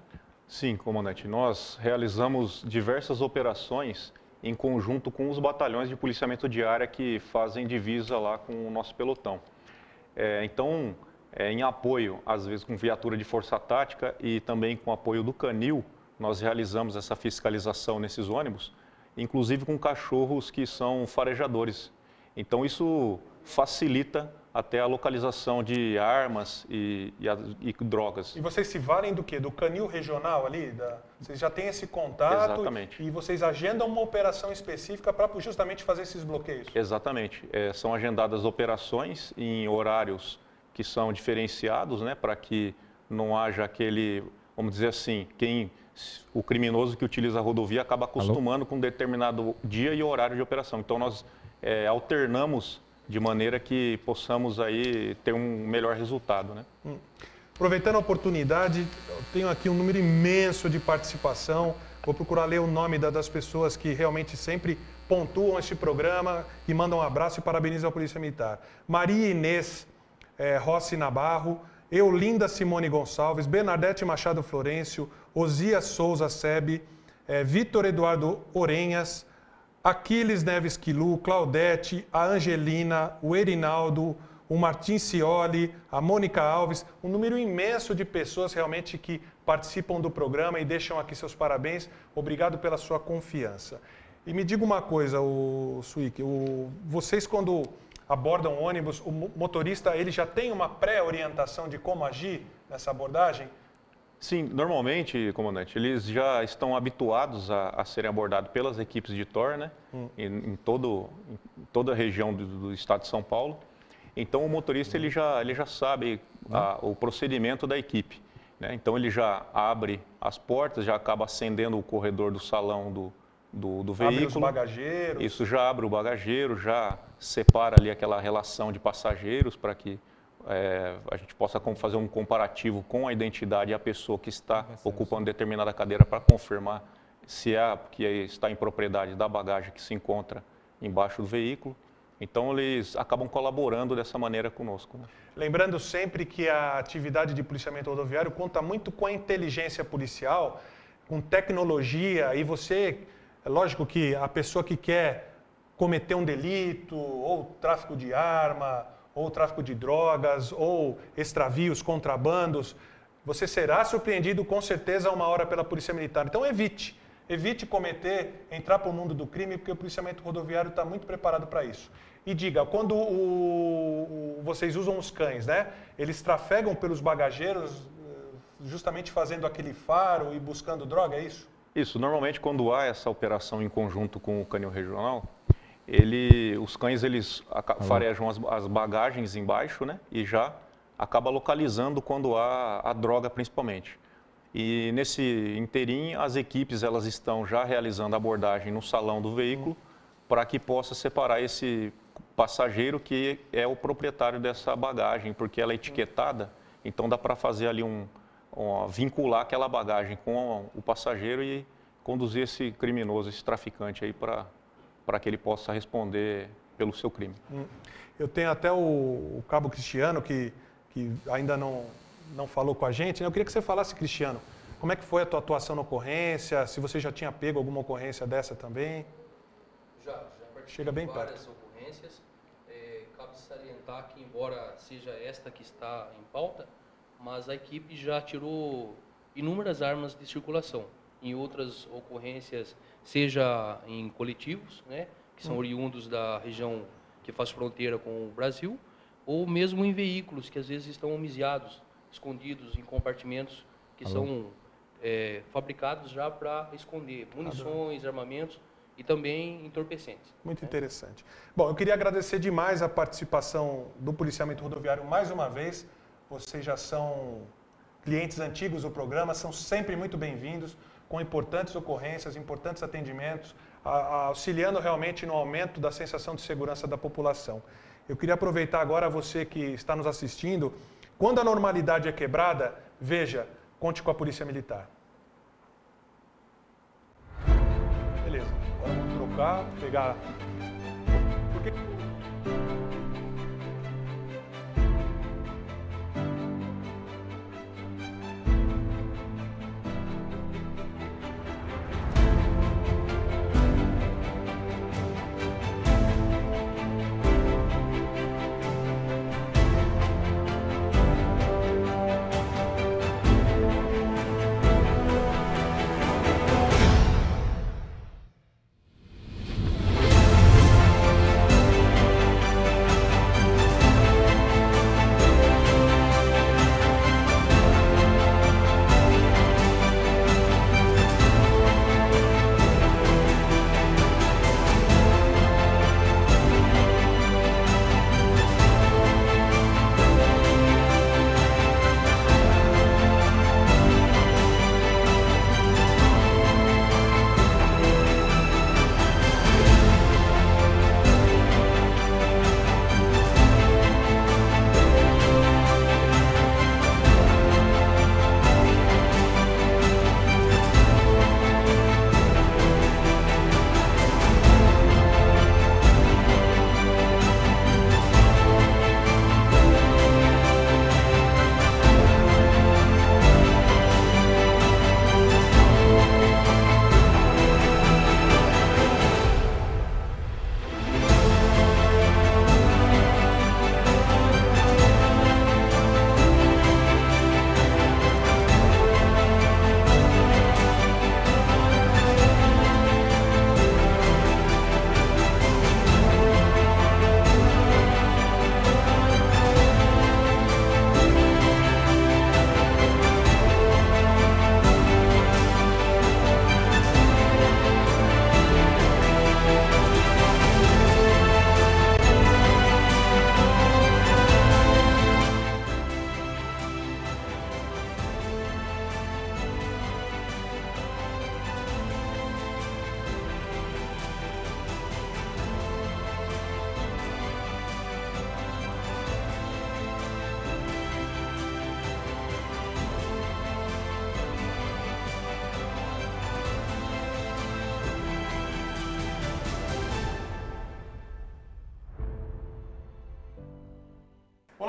Sim, comandante. Nós realizamos diversas operações em conjunto com os batalhões de policiamento de área que fazem divisa lá com o nosso pelotão. Então, em apoio, às vezes com viatura de força tática e também com apoio do Canil, nós realizamos essa fiscalização nesses ônibus, inclusive com cachorros que são farejadores. Então, isso facilita até a localização de armas e drogas. E vocês se valem do quê? Do Canil regional ali? Vocês já têm esse contato? Exatamente. E vocês agendam uma operação específica para justamente fazer esses bloqueios? Exatamente. São agendadas operações em horários que são diferenciados, né, para que não haja aquele, vamos dizer assim, o criminoso que utiliza a rodovia acaba acostumando com um determinado dia e horário de operação. Então, nós alternamos de maneira que possamos aí ter um melhor resultado, né? Aproveitando a oportunidade, eu tenho aqui um número imenso de participação. Vou procurar ler o nome das pessoas que realmente sempre pontuam este programa e mandam um abraço e parabenizam a Polícia Militar. Maria Inês Rossi Nabarro, Eulinda Simone Gonçalves, Bernadette Machado Florencio, Osias Souza Sebe, Vitor Eduardo Orenhas, Aquiles Neves Quilu, Claudete, a Angelina, o Erinaldo, o Martim Cioli, a Mônica Alves, um número imenso de pessoas realmente que participam do programa e deixam aqui seus parabéns. Obrigado pela sua confiança. E me diga uma coisa, o Suíque, vocês quando abordam o ônibus, o motorista ele já tem uma pré-orientação de como agir nessa abordagem? Sim, normalmente, comandante, eles já estão habituados a serem abordados pelas equipes de TOR, né? Em toda a região do estado de São Paulo. Então, o motorista ele já sabe o procedimento da equipe, né? Então, ele já abre as portas, já acaba acendendo o corredor do salão do veículo. Abre os bagageiros. Isso, já abre o bagageiro, já separa ali aquela relação de passageiros para que a gente possa fazer um comparativo com a identidade e a pessoa que está ocupando determinada cadeira para confirmar se que está em propriedade da bagagem que se encontra embaixo do veículo. Então, eles acabam colaborando dessa maneira conosco, né? Lembrando sempre que a atividade de policiamento rodoviário conta muito com a inteligência policial, com tecnologia, e é lógico que a pessoa que quer cometer um delito, ou tráfico de arma, ou tráfico de drogas, ou extravios, contrabandos, você será surpreendido com certeza uma hora pela Polícia Militar. Então evite entrar para o mundo do crime, porque o policiamento rodoviário está muito preparado para isso. E diga, quando vocês usam os cães, né? Eles trafegam pelos bagageiros justamente fazendo aquele faro e buscando droga, é isso? Isso, normalmente quando há essa operação em conjunto com o canil regional, os cães eles farejam as bagagens embaixo, né? E já acaba localizando quando há a droga principalmente. E nesse inteirinho as equipes elas estão já realizando a abordagem no salão do veículo para que possa separar esse passageiro que é o proprietário dessa bagagem, porque ela é etiquetada, então dá para fazer ali vincular aquela bagagem com o passageiro e conduzir esse criminoso, esse traficante aí para que ele possa responder pelo seu crime. Eu tenho até o Cabo Cristiano, que ainda não falou com a gente, né? Eu queria que você falasse, Cristiano, como é que foi a tua atuação na ocorrência, se você já tinha pego alguma ocorrência dessa também? Já Chega bem várias perto. ocorrências. Cabe salientar que, embora seja esta que está em pauta, mas a equipe já tirou inúmeras armas de circulação. Em outras ocorrências, seja em coletivos, né, que são oriundos da região que faz fronteira com o Brasil, ou mesmo em veículos que às vezes estão homiziados, escondidos em compartimentos que são fabricados já para esconder munições, armamentos e também entorpecentes. Muito interessante. Bom, eu queria agradecer demais a participação do policiamento rodoviário mais uma vez. Vocês já são clientes antigos do programa, são sempre muito bem-vindos, com importantes ocorrências, importantes atendimentos, auxiliando realmente no aumento da sensação de segurança da população. Eu queria aproveitar agora você que está nos assistindo. Quando a normalidade é quebrada, veja, conte com a Polícia Militar. Beleza, agora vamos trocar, pegar...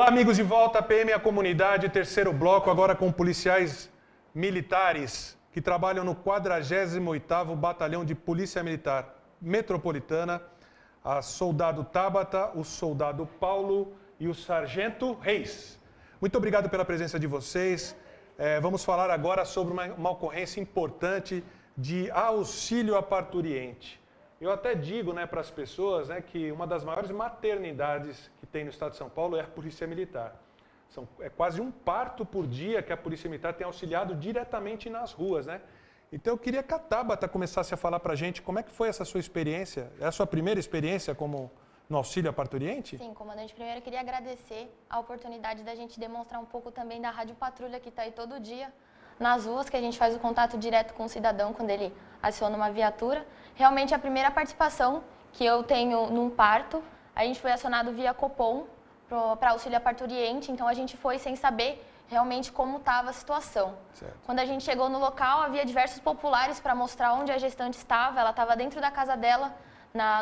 Olá, amigos, de volta à PM, a comunidade, terceiro bloco, agora com policiais militares que trabalham no 48º Batalhão de Polícia Militar Metropolitana, a soldado Tabata, o soldado Paulo e o sargento Reis. Muito obrigado pela presença de vocês. Vamos falar agora sobre uma ocorrência importante de auxílio a parturiente. Eu até digo, para as pessoas, que uma das maiores maternidades que tem no estado de São Paulo é a Polícia Militar. É quase um parto por dia que a Polícia Militar tem auxiliado diretamente nas ruas, Então eu queria que a Tabata começasse a falar para a gente como é que foi essa sua experiência. É a sua primeira experiência como no auxílio a parturiente? Sim, comandante, primeiro eu queria agradecer a oportunidade da gente demonstrar um pouco também da Rádio Patrulha que está aí todo dia nas ruas, que a gente faz o contato direto com o cidadão quando ele aciona uma viatura. Realmente a primeira participação que eu tenho num parto, a gente foi acionado via Copom para auxílio a parturiente, então a gente foi sem saber realmente como estava a situação. Certo. Quando a gente chegou no local, havia diversos populares para mostrar onde a gestante estava, ela estava dentro da casa dela,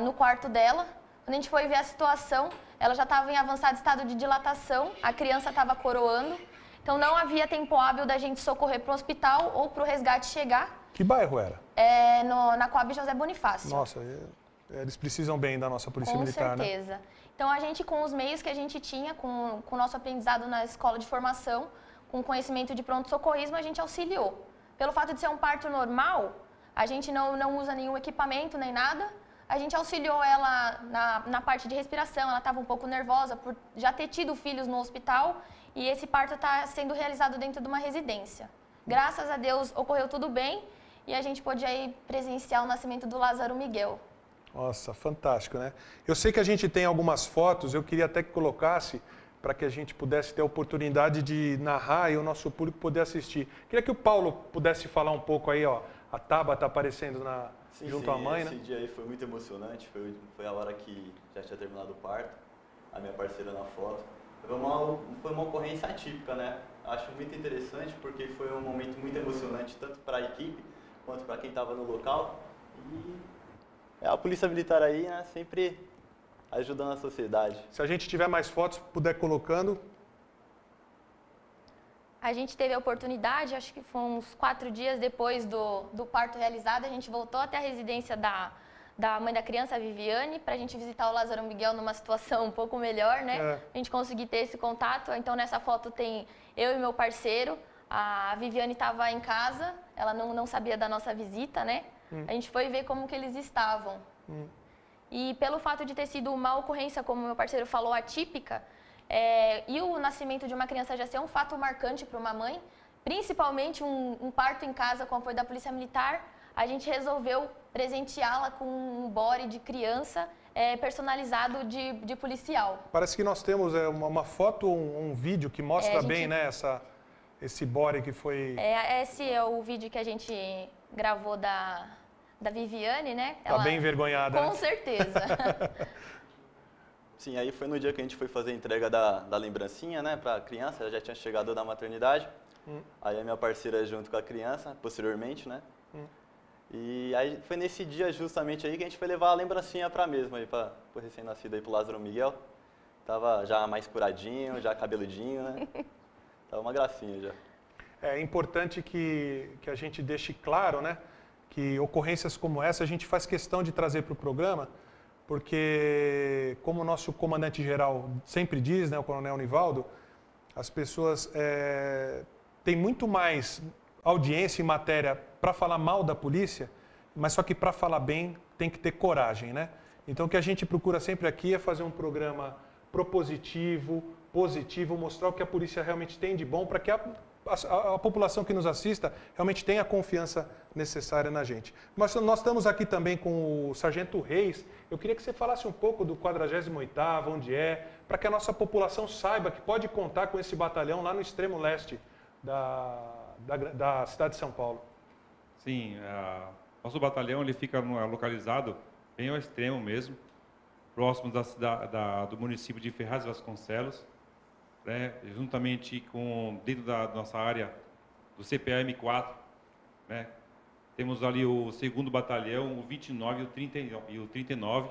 no quarto dela. Quando a gente foi ver a situação, ela já estava em avançado estado de dilatação, a criança estava coroando, então não havia tempo hábil da gente socorrer para o hospital ou para o resgate chegar. Que bairro era? Na Coab José Bonifácio. Nossa, eles precisam bem da nossa Polícia Militar, Com certeza. Então a gente, com os meios que a gente tinha, com o nosso aprendizado na escola de formação, com conhecimento de pronto-socorrismo, a gente auxiliou. Pelo fato de ser um parto normal, a gente não usa nenhum equipamento nem nada. A gente auxiliou ela na parte de respiração, ela estava um pouco nervosa por já ter tido filhos no hospital e esse parto está sendo realizado dentro de uma residência. Graças a Deus ocorreu tudo bem e a gente pôde aí presenciar o nascimento do Lázaro Miguel. Nossa, fantástico, Eu sei que a gente tem algumas fotos, eu queria até que colocasse para que a gente pudesse ter a oportunidade de narrar e o nosso público poder assistir. Queria que o Paulo pudesse falar um pouco aí, a Tabata aparecendo junto à mãe, Esse dia aí foi muito emocionante, foi a hora que já tinha terminado o parto, a minha parceira na foto. Foi uma ocorrência atípica, Acho muito interessante porque foi um momento muito emocionante, tanto para a equipe quanto para quem estava no local. E a Polícia Militar aí, sempre ajudando a sociedade. Se a gente tiver mais fotos, puder colocando. A gente teve a oportunidade, acho que foi uns 4 dias depois do parto realizado, a gente voltou até a residência da mãe da criança, a Viviane, para a gente visitar o Lázaro Miguel numa situação um pouco melhor, A gente conseguir ter esse contato. Então, nessa foto tem eu e meu parceiro. A Viviane estava em casa, ela não sabia da nossa visita, A gente foi ver como que eles estavam. E pelo fato de ter sido uma ocorrência, como meu parceiro falou, atípica, e o nascimento de uma criança já ser um fato marcante para uma mãe, principalmente um parto em casa com o apoio da Polícia Militar, a gente resolveu presenteá-la com um body de criança personalizado de policial. Parece que nós temos uma foto ou um vídeo que mostra bem, esse body que foi... Esse é o vídeo que a gente gravou da Viviane, Tá bem envergonhada, Com certeza. Sim, aí foi no dia que a gente foi fazer a entrega da lembrancinha, para a criança, ela já tinha chegado da maternidade. Aí a minha parceira junto com a criança, posteriormente, E aí foi nesse dia justamente aí que a gente foi levar a lembrancinha para mesmo aí, para o recém-nascido aí, pro Lázaro Miguel. Tava já mais curadinho, já cabeludinho, Tava uma gracinha já. É importante que a gente deixe claro, que ocorrências como essa a gente faz questão de trazer para o programa, porque, como o nosso comandante-geral sempre diz, o coronel Nivaldo, as pessoas têm muito mais audiência e matéria para falar mal da polícia, mas só que para falar bem tem que ter coragem, Então o que a gente procura sempre aqui é fazer um programa propositivo, positivo, mostrar o que a polícia realmente tem de bom para que a população que nos assista realmente tenha a confiança necessária na gente. Mas nós estamos aqui também com o sargento Reis. Eu queria que você falasse um pouco do 48º, onde para que a nossa população saiba que pode contar com esse batalhão lá no extremo leste da cidade de São Paulo. Sim, nosso batalhão ele fica localizado bem ao extremo mesmo, próximo do município de Ferraz de Vasconcelos, juntamente dentro da nossa área do CPAM4, temos ali o 2º Batalhão, o 29 e o 39,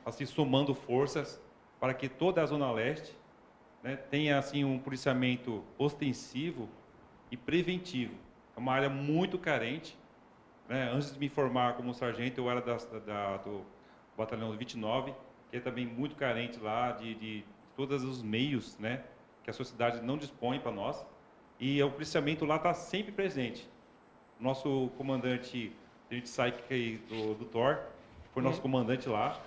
assim somando forças para que toda a Zona Leste né, tem assim um policiamento ostensivo e preventivo. É uma área muito carente. Né? Antes de me formar como sargento, eu era do batalhão 29, que é também muito carente lá de todos os meios, né, que a sociedade não dispõe para nós. E o policiamento lá está sempre presente. Nosso comandante, a gente sai do TOR, foi nosso comandante lá,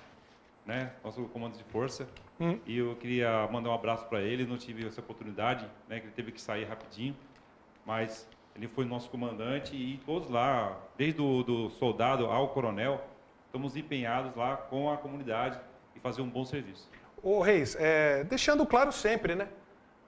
né, nosso comando de força. E eu queria mandar um abraço para ele, não tive essa oportunidade, né, que ele teve que sair rapidinho, mas ele foi nosso comandante e todos lá, desde do soldado ao coronel, estamos empenhados lá com a comunidade e fazer um bom serviço. Ô Reis, deixando claro sempre, né?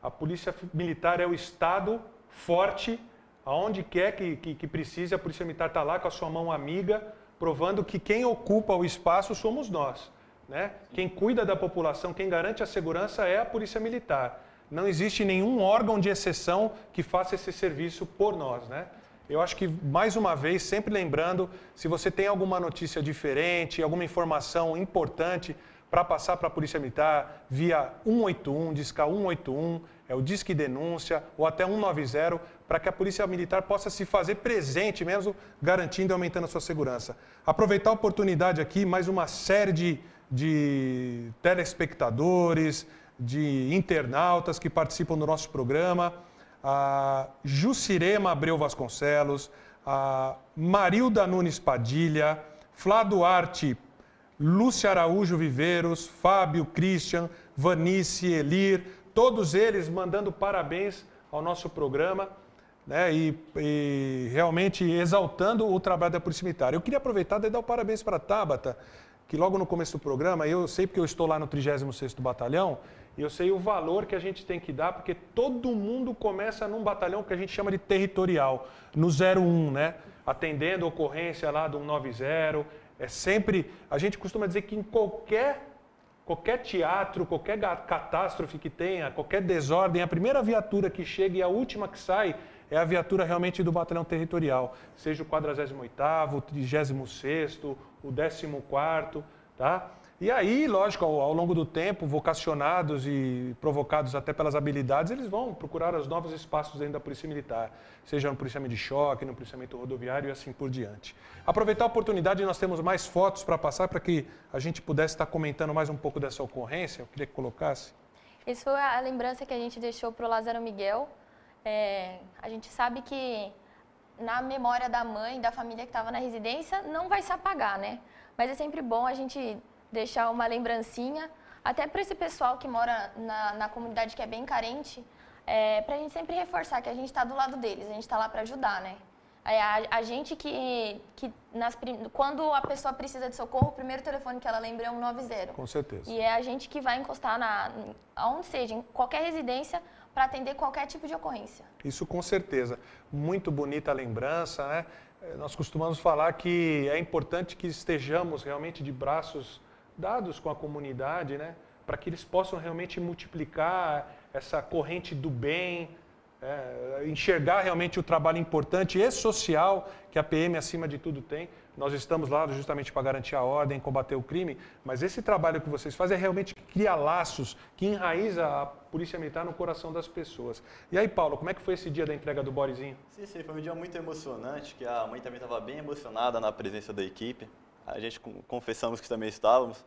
A Polícia Militar é o Estado forte, aonde quer que precise, a Polícia Militar está lá com a sua mão amiga, provando que quem ocupa o espaço somos nós. Né? Quem cuida da população, quem garante a segurança é a Polícia Militar. Não existe nenhum órgão de exceção que faça esse serviço por nós. Né? Eu acho que, mais uma vez, sempre lembrando, se você tem alguma notícia diferente, alguma informação importante para passar para a Polícia Militar via 181, disca 181, é o Disque Denúncia, ou até 190, para que a Polícia Militar possa se fazer presente mesmo, garantindo e aumentando a sua segurança. Aproveitar a oportunidade aqui, mais uma série de telespectadores, de internautas que participam do nosso programa, a Jucirema Abreu Vasconcelos, a Marilda Nunes Padilha, Flá Duarte, Lúcia Araújo Viveiros, Fábio, Christian, Vanice, Elir, todos eles mandando parabéns ao nosso programa, né, e realmente exaltando o trabalho da Polícia Militar. Eu queria aproveitar e dar o parabéns para a Tabata, que logo no começo do programa, eu sei porque eu estou lá no 36º Batalhão, e eu sei o valor que a gente tem que dar, porque todo mundo começa num batalhão que a gente chama de territorial, no 01, né? Atendendo a ocorrência lá do 190, é sempre... A gente costuma dizer que em qualquer teatro, qualquer catástrofe que tenha, qualquer desordem, a primeira viatura que chega e a última que sai é a viatura realmente do batalhão territorial, seja o 48º, o 36º, o 14º, tá? E aí, lógico, ao longo do tempo, vocacionados e provocados até pelas habilidades, eles vão procurar os novos espaços dentro da Polícia Militar, seja no policiamento de choque, no policiamento rodoviário e assim por diante. Aproveitar a oportunidade, nós temos mais fotos para passar, para que a gente pudesse estar comentando mais um pouco dessa ocorrência. Eu queria que colocasse. Isso foi a lembrança que a gente deixou para o Lázaro Miguel. A gente sabe que na memória da mãe, da família que estava na residência, não vai se apagar, né? Mas é sempre bom a gente deixar uma lembrancinha, até para esse pessoal que mora na comunidade que é bem carente, para a gente sempre reforçar que a gente está do lado deles, a gente está lá para ajudar, né? A gente quando a pessoa precisa de socorro, o primeiro telefone que ela lembra é 190. Com certeza. E é a gente que vai encostar aonde seja, em qualquer residência, para atender qualquer tipo de ocorrência. Isso com certeza. Muito bonita a lembrança, né? Nós costumamos falar que é importante que estejamos realmente de braços dados com a comunidade, né? Para que eles possam realmente multiplicar essa corrente do bem, enxergar realmente o trabalho importante e social que a PM, acima de tudo, tem. Nós estamos lá justamente para garantir a ordem, combater o crime, mas esse trabalho que vocês fazem é realmente criar laços, que enraiza a Polícia Militar no coração das pessoas. E aí, Paulo, como é que foi esse dia da entrega do bodezinho? Sim, foi um dia muito emocionante, que a mãe também estava bem emocionada na presença da equipe. A gente confessamos que também estávamos,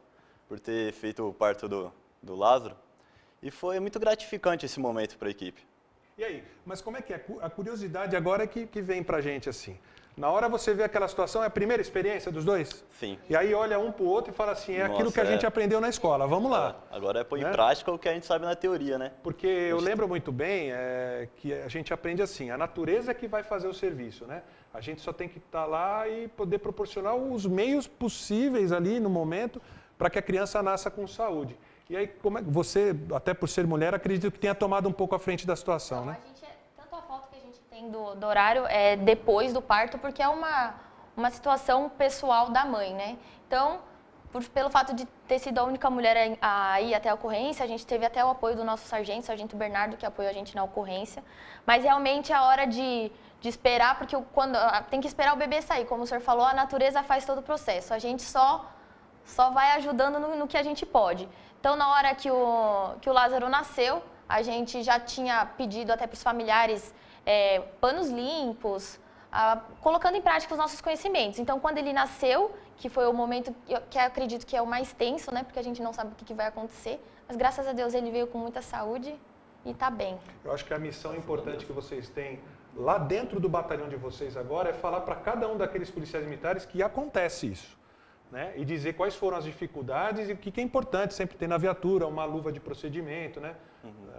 por ter feito o parto do Lázaro. E foi muito gratificante esse momento para a equipe. E aí, mas como é que é? A curiosidade agora é que vem pra gente assim. Na hora você vê aquela situação, é a primeira experiência dos dois? Sim. E aí olha um pro outro e fala assim, aquilo que a gente aprendeu na escola, vamos lá. Agora é pôr em prática o que a gente sabe na teoria, né? Porque eu lembro muito bem que a gente aprende assim, a natureza é que vai fazer o serviço, né? A gente só tem que estar lá e poder proporcionar os meios possíveis ali no momento para que a criança nasça com saúde. E aí, como é, você, até por ser mulher, acredito que tenha tomado um pouco à frente da situação, né? Tanto a falta que a gente tem do horário é depois do parto, porque é uma situação pessoal da mãe, né? Então, pelo fato de ter sido a única mulher a ir até a ocorrência, a gente teve até o apoio do nosso sargento Bernardo, que apoiou a gente na ocorrência. Mas realmente é a hora de esperar, porque quando tem que esperar o bebê sair. Como o senhor falou, a natureza faz todo o processo. A gente só vai ajudando no que a gente pode. Então, na hora que o Lázaro nasceu, a gente já tinha pedido até para os familiares panos limpos, colocando em prática os nossos conhecimentos. Então, quando ele nasceu, que foi o momento que eu acredito que é o mais tenso, né? Porque a gente não sabe o que vai acontecer, mas graças a Deus ele veio com muita saúde e está bem. Eu acho que a missão importante que vocês têm lá dentro do batalhão de vocês agora é falar para cada um daqueles policiais militares que acontece isso, né? E dizer quais foram as dificuldades e o que é importante sempre ter na viatura, uma luva de procedimento, né?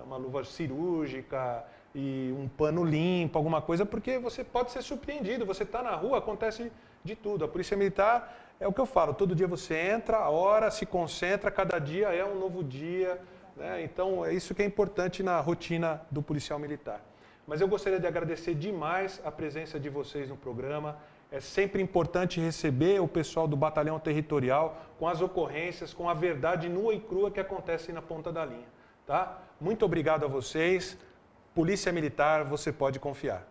Uma luva cirúrgica e um pano limpo, alguma coisa, porque você pode ser surpreendido, você está na rua, acontece de tudo. A Polícia Militar é o que eu falo, todo dia você entra, a hora, se concentra, cada dia é um novo dia, né? Então é isso que é importante na rotina do policial militar. Mas eu gostaria de agradecer demais a presença de vocês no programa. É sempre importante receber o pessoal do Batalhão Territorial com as ocorrências, com a verdade nua e crua que acontece na ponta da linha. Tá? Muito obrigado a vocês. Polícia Militar, você pode confiar.